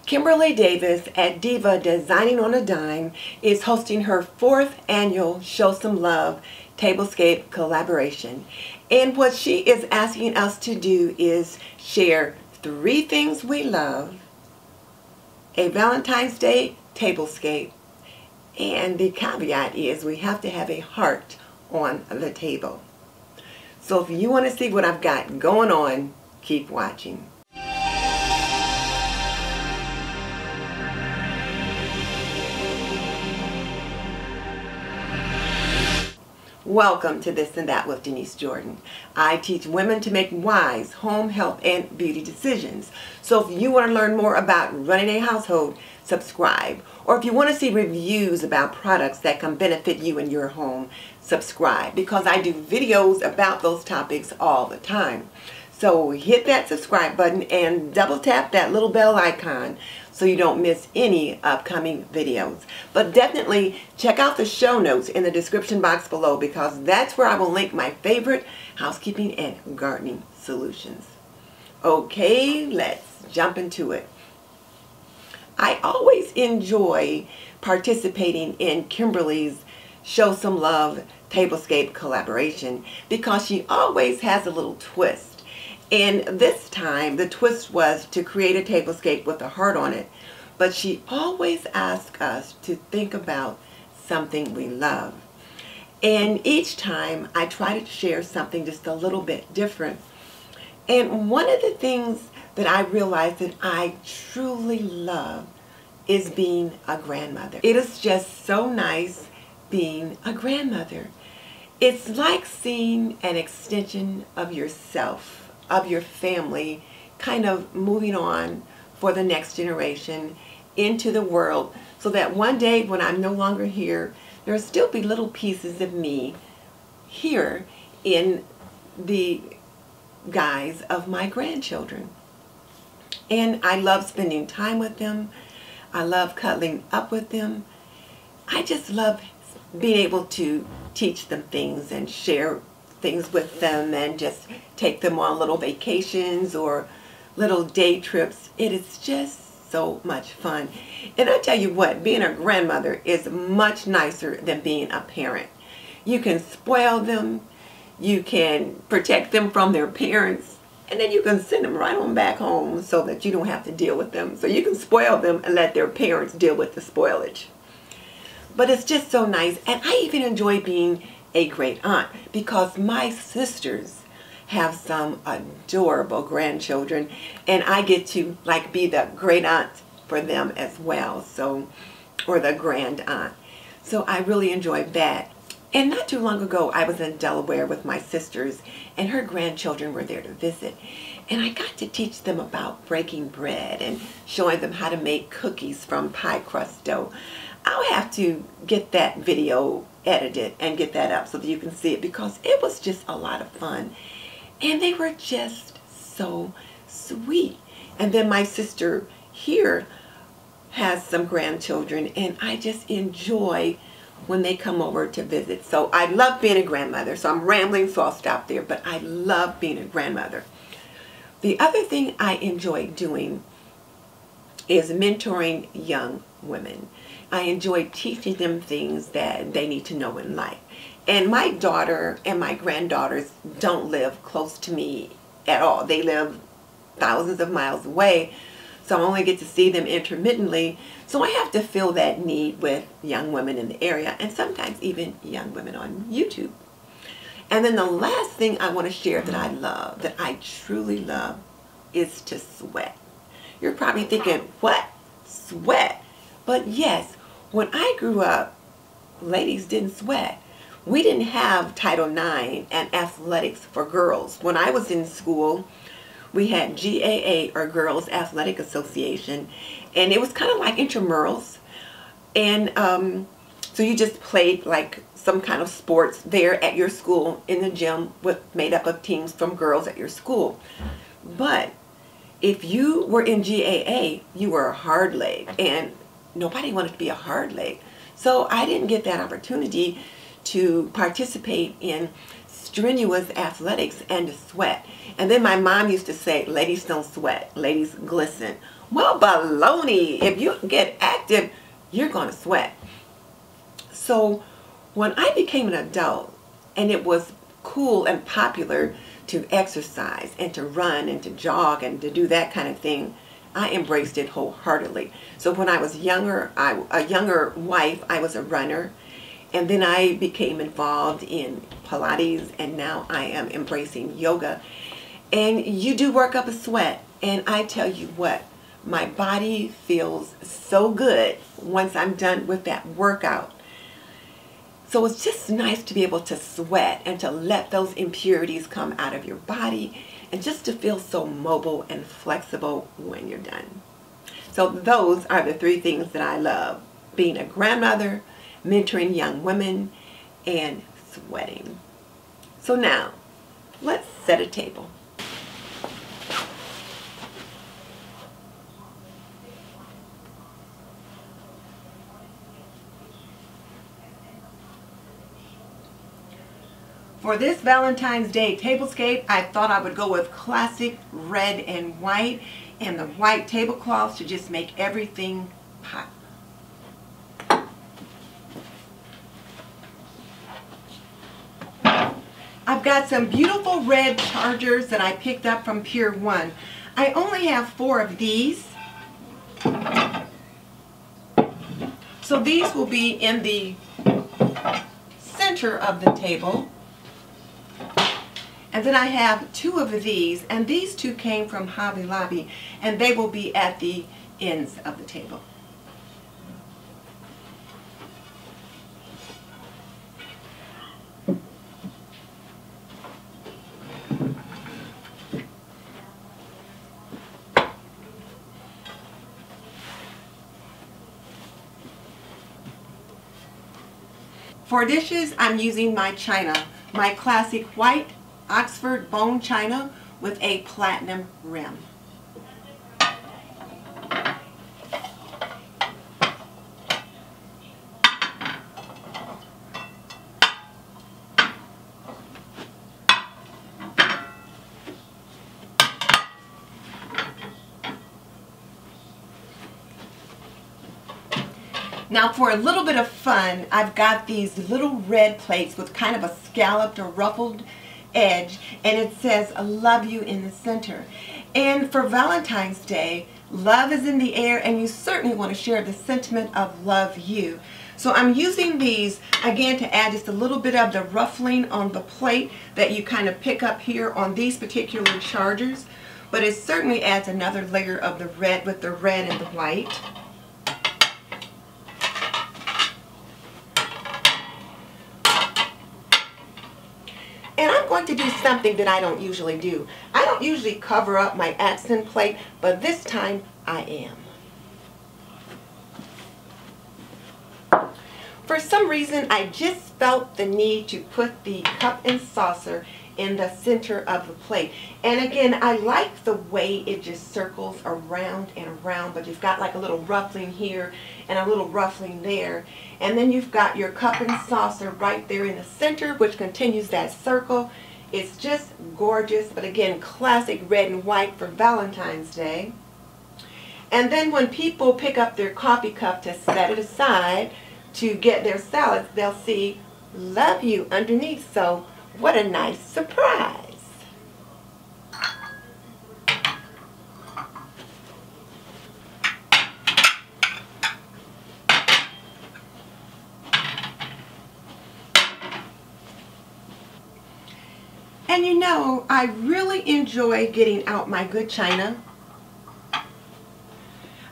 Kimberly Davis at Diva Designing on a Dime is hosting her 4th annual Show Some Love Tablescape collaboration. And what she is asking us to do is share 3 things we love, a Valentine's Day tablescape, and the caveat is we have to have a heart on the table. So if you want to see what I've got going on, keep watching. Welcome to This and That with Denise Jordan. I teach women to make wise home, health, and beauty decisions. So if you want to learn more about running a household, subscribe. Or if you want to see reviews about products that can benefit you in your home, subscribe. Because I do videos about those topics all the time. So hit that subscribe button and double tap that little bell icon so you don't miss any upcoming videos. But definitely check out the show notes in the description box below, because that's where I will link my favorite housekeeping and gardening solutions. Okay, let's jump into it. I always enjoy participating in Kimberly's Show Some Love Tablescape collaboration because she always has a little twist. And this time, the twist was to create a tablescape with a heart on it. But she always asks us to think about something we love. And each time, I try to share something just a little bit different. And one of the things that I realized that I truly love is being a grandmother. It is just so nice being a grandmother. It's like seeing an extension of yourself, of your family, kind of moving on for the next generation into the world, so that one day when I'm no longer here, there'll still be little pieces of me here in the guise of my grandchildren. And I love spending time with them. I love cuddling up with them. I just love being able to teach them things and share things with them and just take them on little vacations or little day trips. It is just so much fun. And I tell you what, being a grandmother is much nicer than being a parent. You can spoil them, you can protect them from their parents, and then you can send them right on back home so that you don't have to deal with them. So you can spoil them and let their parents deal with the spoilage. But it's just so nice. And I even enjoy being a great aunt because my sisters have some adorable grandchildren, and I get to like be the great aunt for them as well, so, or the grand aunt. So I really enjoy that. And not too long ago, I was in Delaware with my sisters, and her grandchildren were there to visit. And I got to teach them about breaking bread and showing them how to make cookies from pie crust dough. I'll have to get that video edited and get that up so that you can see it, because it was just a lot of fun. And they were just so sweet. And then my sister here has some grandchildren, and I just enjoy when they come over to visit. So I love being a grandmother. So I'm rambling, so I'll stop there. But I love being a grandmother. The other thing I enjoy doing is mentoring young women. I enjoy teaching them things that they need to know in life. And my daughter and my granddaughters don't live close to me at all. They live thousands of miles away, so I only get to see them intermittently. So I have to fill that need with young women in the area, and sometimes even young women on YouTube. And then the last thing I want to share that I love, that I truly love, is to sweat. You're probably thinking, what? Sweat? But yes, when I grew up, ladies didn't sweat. We didn't have Title IX and athletics for girls. When I was in school, we had GAA, or Girls Athletic Association, and it was kind of like intramurals. And so you just played like some kind of sports there at your school in the gym, made up of teams from girls at your school. But if you were in GAA, you were a hard leg, and nobody wanted to be a hard leg. So I didn't get that opportunity to participate in strenuous athletics and to sweat. And then my mom used to say, ladies don't sweat, ladies glisten. Well, baloney. If you get active, you're going to sweat. So when I became an adult and it was cool and popular to exercise and to run and to jog and to do that kind of thing, I embraced it wholeheartedly. So when I was younger, a younger wife, I was a runner. And then I became involved in Pilates, and now I am embracing yoga. And you do work up a sweat. And I tell you what, my body feels so good once I'm done with that workout. So it's just nice to be able to sweat and to let those impurities come out of your body and just to feel so mobile and flexible when you're done. So those are the three things that I love: being a grandmother, mentoring young women, and sweating. So now, let's set a table. For this Valentine's Day tablescape, I thought I would go with classic red and white, and the white tablecloths to just make everything pop. I've got some beautiful red chargers that I picked up from Pier 1. I only have 4 of these. So these will be in the center of the table. And then I have 2 of these, and these 2 came from Hobby Lobby, and they will be at the ends of the table. For dishes, I'm using my china, my classic white Oxford bone china with a platinum rim. Now for a little bit of fun, I've got these little red plates with kind of a scalloped or ruffled edge, and it says "I love you" in the center. And for Valentine's Day, love is in the air, and you certainly want to share the sentiment of love you. So I'm using these again to add just a little bit of the ruffling on the plate that you kind of pick up here on these particular chargers, but it certainly adds another layer of the red with the red and the white. And I'm going to do something that I don't usually do. I don't usually cover up my accent plate, but this time I am. For some reason, I just felt the need to put the cup and saucer in the center of the plate. And again, I like the way it just circles around and around, but you've got like a little ruffling here and a little ruffling there. And then you've got your cup and saucer right there in the center, which continues that circle. It's just gorgeous, but again, classic red and white for Valentine's Day. And then when people pick up their coffee cup to set it aside to get their salads, they'll see "Love You" underneath. So what a nice surprise. And you know, I really enjoy getting out my good china.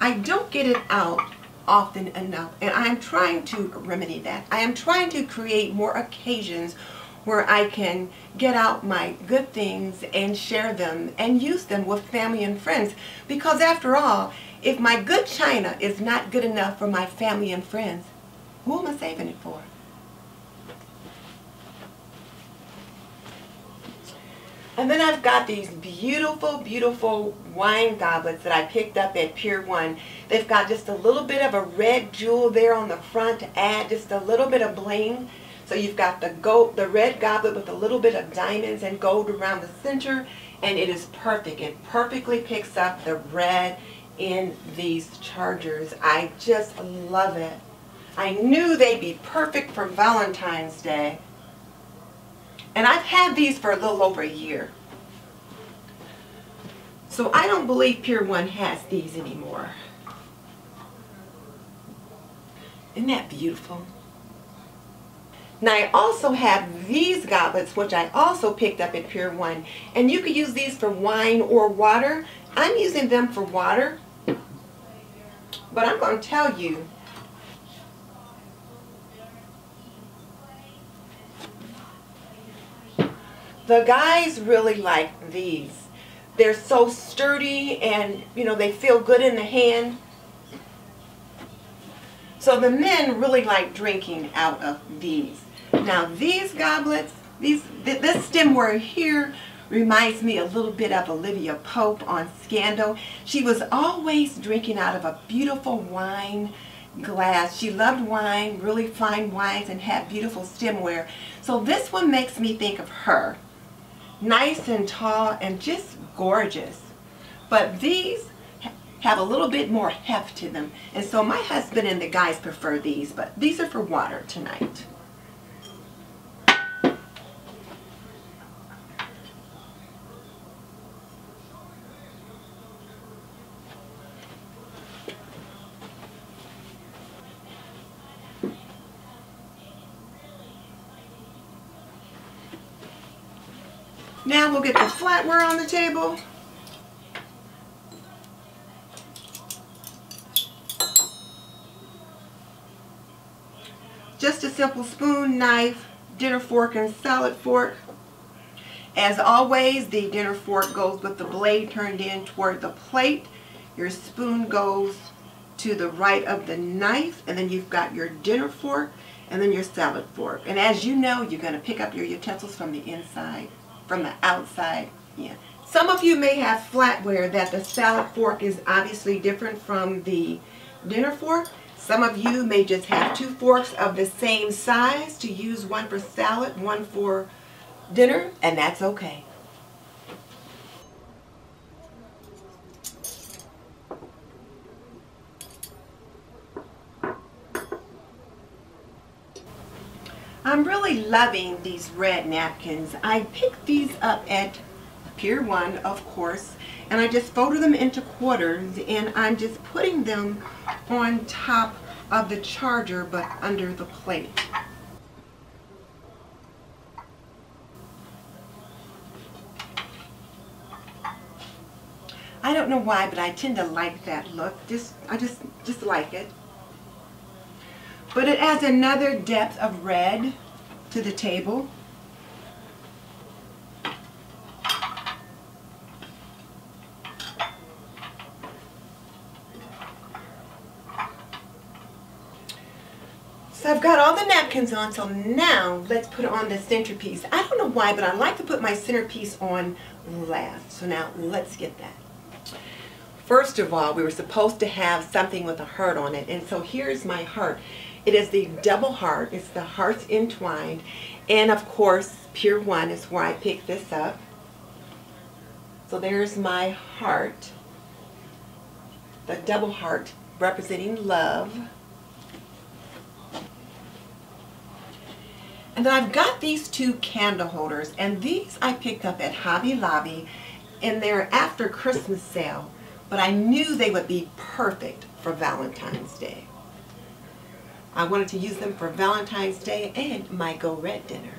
I don't get it out often enough, and I am trying to remedy that. I am trying to create more occasions where I can get out my good things and share them and use them with family and friends. Because after all, if my good china is not good enough for my family and friends, who am I saving it for? And then I've got these beautiful, beautiful wine goblets that I picked up at Pier 1. They've got just a little bit of a red jewel there on the front to add just a little bit of bling. So you've got the red goblet with a little bit of diamonds and gold around the center, and it is perfect. It perfectly picks up the red in these chargers. I just love it. I knew they'd be perfect for Valentine's Day. And I've had these for a little over a year. So I don't believe Pier 1 has these anymore. Isn't that beautiful? Now I also have these goblets, which I also picked up at Pier 1. And you could use these for wine or water. I'm using them for water. But I'm going to tell you, the guys really like these. They're so sturdy and, you know, they feel good in the hand. So the men really like drinking out of these. Now these goblets, this stemware here reminds me a little bit of Olivia Pope on Scandal. She was always drinking out of a beautiful wine glass. She loved wine, really fine wines, and had beautiful stemware. So this one makes me think of her. Nice and tall and just gorgeous. But these have a little bit more heft to them. And so my husband and the guys prefer these, but these are for water tonight. Now we'll get the flatware on the table. Just a simple spoon, knife, dinner fork, and salad fork. As always, the dinner fork goes with the blade turned in toward the plate. Your spoon goes to the right of the knife, and then you've got your dinner fork and then your salad fork. And as you know, you're going to pick up your utensils from the inside. From the outside, yeah. Some of you may have flatware that the salad fork is obviously different from the dinner fork. Some of you may just have two forks of the same size to use, one for salad, one for dinner, and that's okay. I'm really loving these red napkins. I picked these up at Pier 1, of course, and I just folded them into quarters, and I'm just putting them on top of the charger but under the plate. I don't know why, but I tend to like that look. I just like it. But it adds another depth of red to the table. So I've got all the napkins on, so now let's put on the centerpiece. I don't know why, but I like to put my centerpiece on last. So now let's get that. First of all, we were supposed to have something with a heart on it, and so here's my heart. It is the double heart. It's the hearts entwined. And of course, Pier 1 is where I picked this up. So there's my heart. The double heart representing love. And then I've got these two candle holders. And these I picked up at Hobby Lobby in their after Christmas sale. But I knew they would be perfect for Valentine's Day. I wanted to use them for Valentine's Day and my Go Red dinner.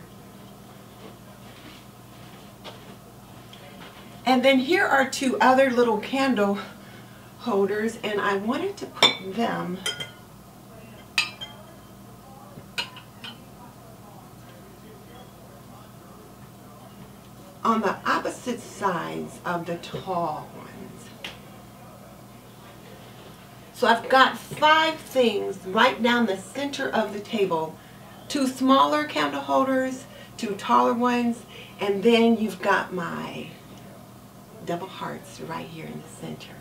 And then here are two other little candle holders, and I wanted to put them on the opposite sides of the tall ones. So I've got 5 things right down the center of the table. 2 smaller candle holders, 2 taller ones, and then you've got my double hearts right here in the center.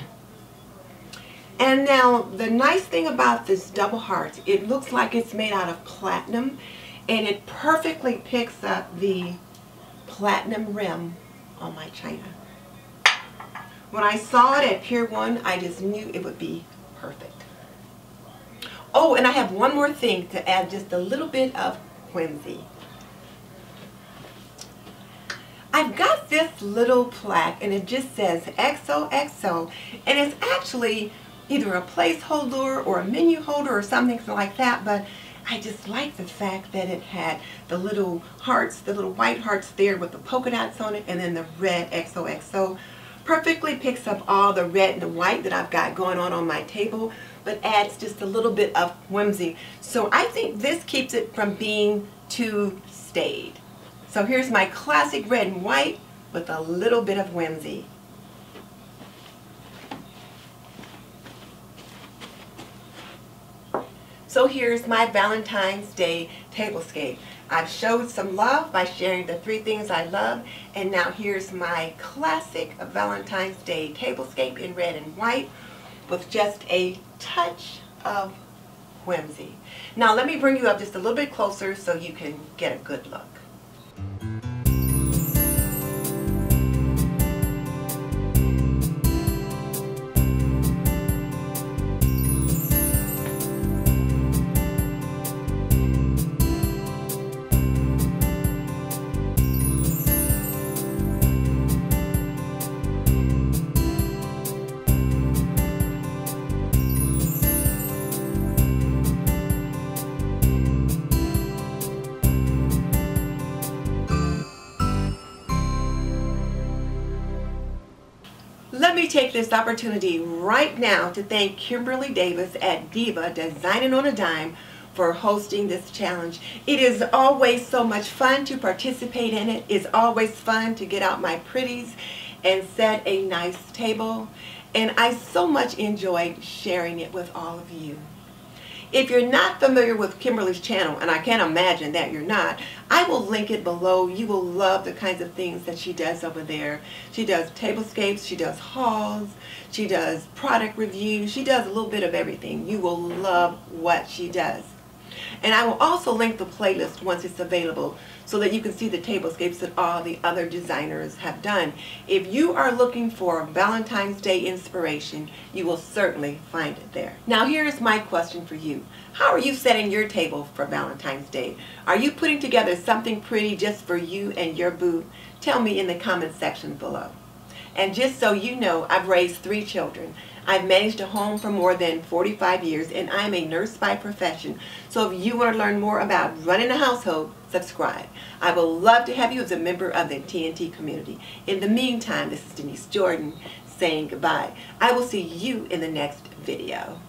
And now the nice thing about this double heart, it looks like it's made out of platinum, and it perfectly picks up the platinum rim on my china. When I saw it at Pier 1, I just knew it would be perfect. Oh, and I have one more thing to add, just a little bit of whimsy. I've got this little plaque and it just says XOXO, and it's actually either a placeholder or a menu holder or something like that, but I just like the fact that it had the little hearts, the little white hearts there with the polka dots on it, and then the red XOXO. Perfectly picks up all the red and the white that I've got going on my table, but adds just a little bit of whimsy. So I think this keeps it from being too staid. So here's my classic red and white with a little bit of whimsy. So here's my Valentine's Day tablescape. I've showed some love by sharing the 3 things I love, and now here's my classic Valentine's Day tablescape in red and white with just a touch of whimsy. Now let me bring you up just a little bit closer so you can get a good look. Let me take this opportunity right now to thank Kimberly Davis at Diva Designing on a Dime for hosting this challenge. It is always so much fun to participate in it. It's always fun to get out my pretties and set a nice table. And I so much enjoyed sharing it with all of you. If you're not familiar with Kimberly's channel, and I can't imagine that you're not, I will link it below. You will love the kinds of things that she does over there. She does tablescapes, she does hauls, she does product reviews, she does a little bit of everything. You will love what she does. And I will also link the playlist once it's available so that you can see the tablescapes that all the other designers have done. If you are looking for Valentine's Day inspiration, you will certainly find it there. Now here's my question for you. How are you setting your table for Valentine's Day? Are you putting together something pretty just for you and your boo? Tell me in the comment section below. And just so you know, I've raised 3 children. I've managed a home for more than 45 years, and I'm a nurse by profession. So if you want to learn more about running a household, subscribe. I would love to have you as a member of the TNT community. In the meantime, this is Denise Jordan saying goodbye. I will see you in the next video.